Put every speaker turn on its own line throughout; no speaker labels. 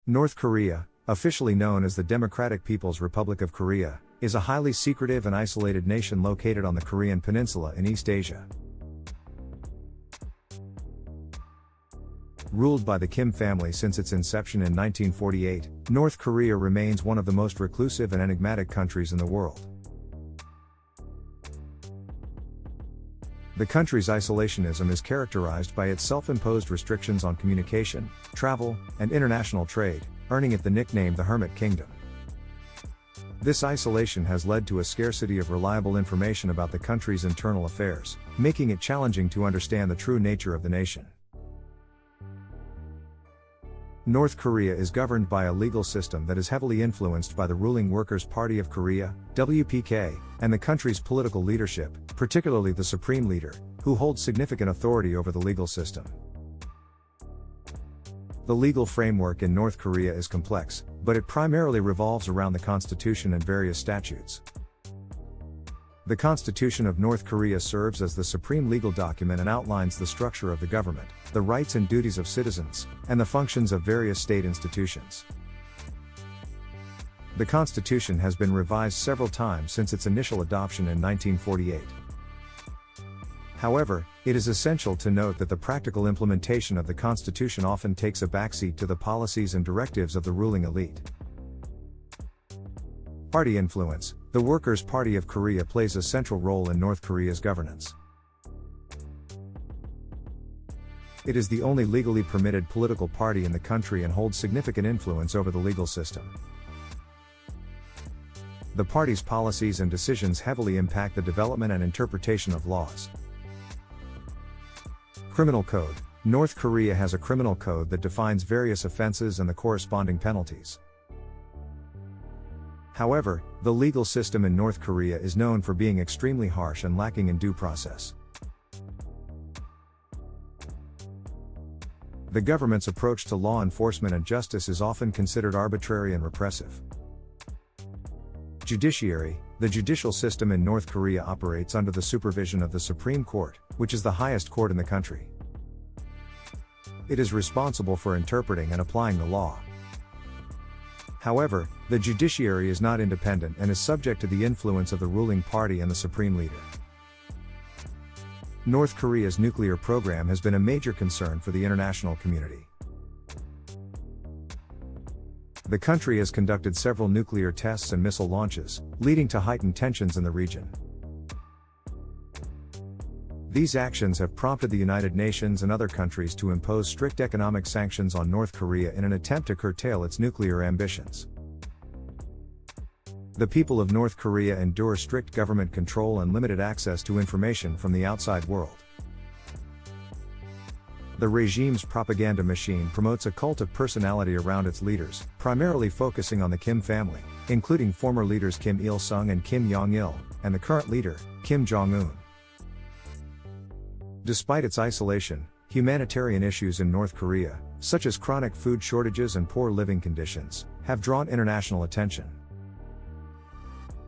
North Korea, officially known as the Democratic People's Republic of Korea, is a highly secretive and isolated nation located on the Korean Peninsula in East Asia. Ruled by the Kim family since its inception in 1948, North Korea remains one of the most reclusive and enigmatic countries in the world. The country's isolationism is characterized by its self-imposed restrictions on communication, travel, and international trade, earning it the nickname the Hermit Kingdom. This isolation has led to a scarcity of reliable information about the country's internal affairs, making it challenging to understand the true nature of the nation. North Korea is governed by a legal system that is heavily influenced by the ruling Workers' Party of Korea, WPK, and the country's political leadership, particularly the supreme leader, who holds significant authority over the legal system. The legal framework in North Korea is complex, but it primarily revolves around the constitution and various statutes. The Constitution of North Korea serves as the supreme legal document and outlines the structure of the government, the rights and duties of citizens, and the functions of various state institutions. The Constitution has been revised several times since its initial adoption in 1948. However, it is essential to note that the practical implementation of the Constitution often takes a backseat to the policies and directives of the ruling elite. Party influence. The Workers' Party of Korea plays a central role in North Korea's governance. It is the only legally permitted political party in the country and holds significant influence over the legal system. The party's policies and decisions heavily impact the development and interpretation of laws. Criminal Code. North Korea has a criminal code that defines various offenses and the corresponding penalties. However, the legal system in North Korea is known for being extremely harsh and lacking in due process. The government's approach to law enforcement and justice is often considered arbitrary and repressive. Judiciary. The judicial system in North Korea operates under the supervision of the Supreme Court, which is the highest court in the country. It is responsible for interpreting and applying the law. However, the judiciary is not independent and is subject to the influence of the ruling party and the supreme leader. North Korea's nuclear program has been a major concern for the international community. The country has conducted several nuclear tests and missile launches, leading to heightened tensions in the region. These actions have prompted the United Nations and other countries to impose strict economic sanctions on North Korea in an attempt to curtail its nuclear ambitions. The people of North Korea endure strict government control and limited access to information from the outside world. The regime's propaganda machine promotes a cult of personality around its leaders, primarily focusing on the Kim family, including former leaders Kim Il-sung and Kim Jong-il, and the current leader, Kim Jong-un. Despite its isolation, humanitarian issues in North Korea, such as chronic food shortages and poor living conditions, have drawn international attention.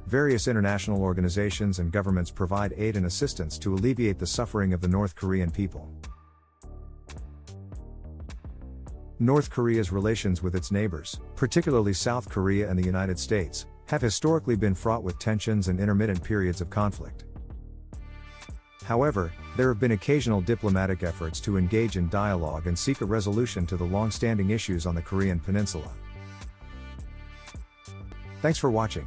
Various international organizations and governments provide aid and assistance to alleviate the suffering of the North Korean people. North Korea's relations with its neighbors, particularly South Korea and the United States, have historically been fraught with tensions and intermittent periods of conflict. However, there have been occasional diplomatic efforts to engage in dialogue and seek a resolution to the long-standing issues on the Korean Peninsula. Thanks for watching.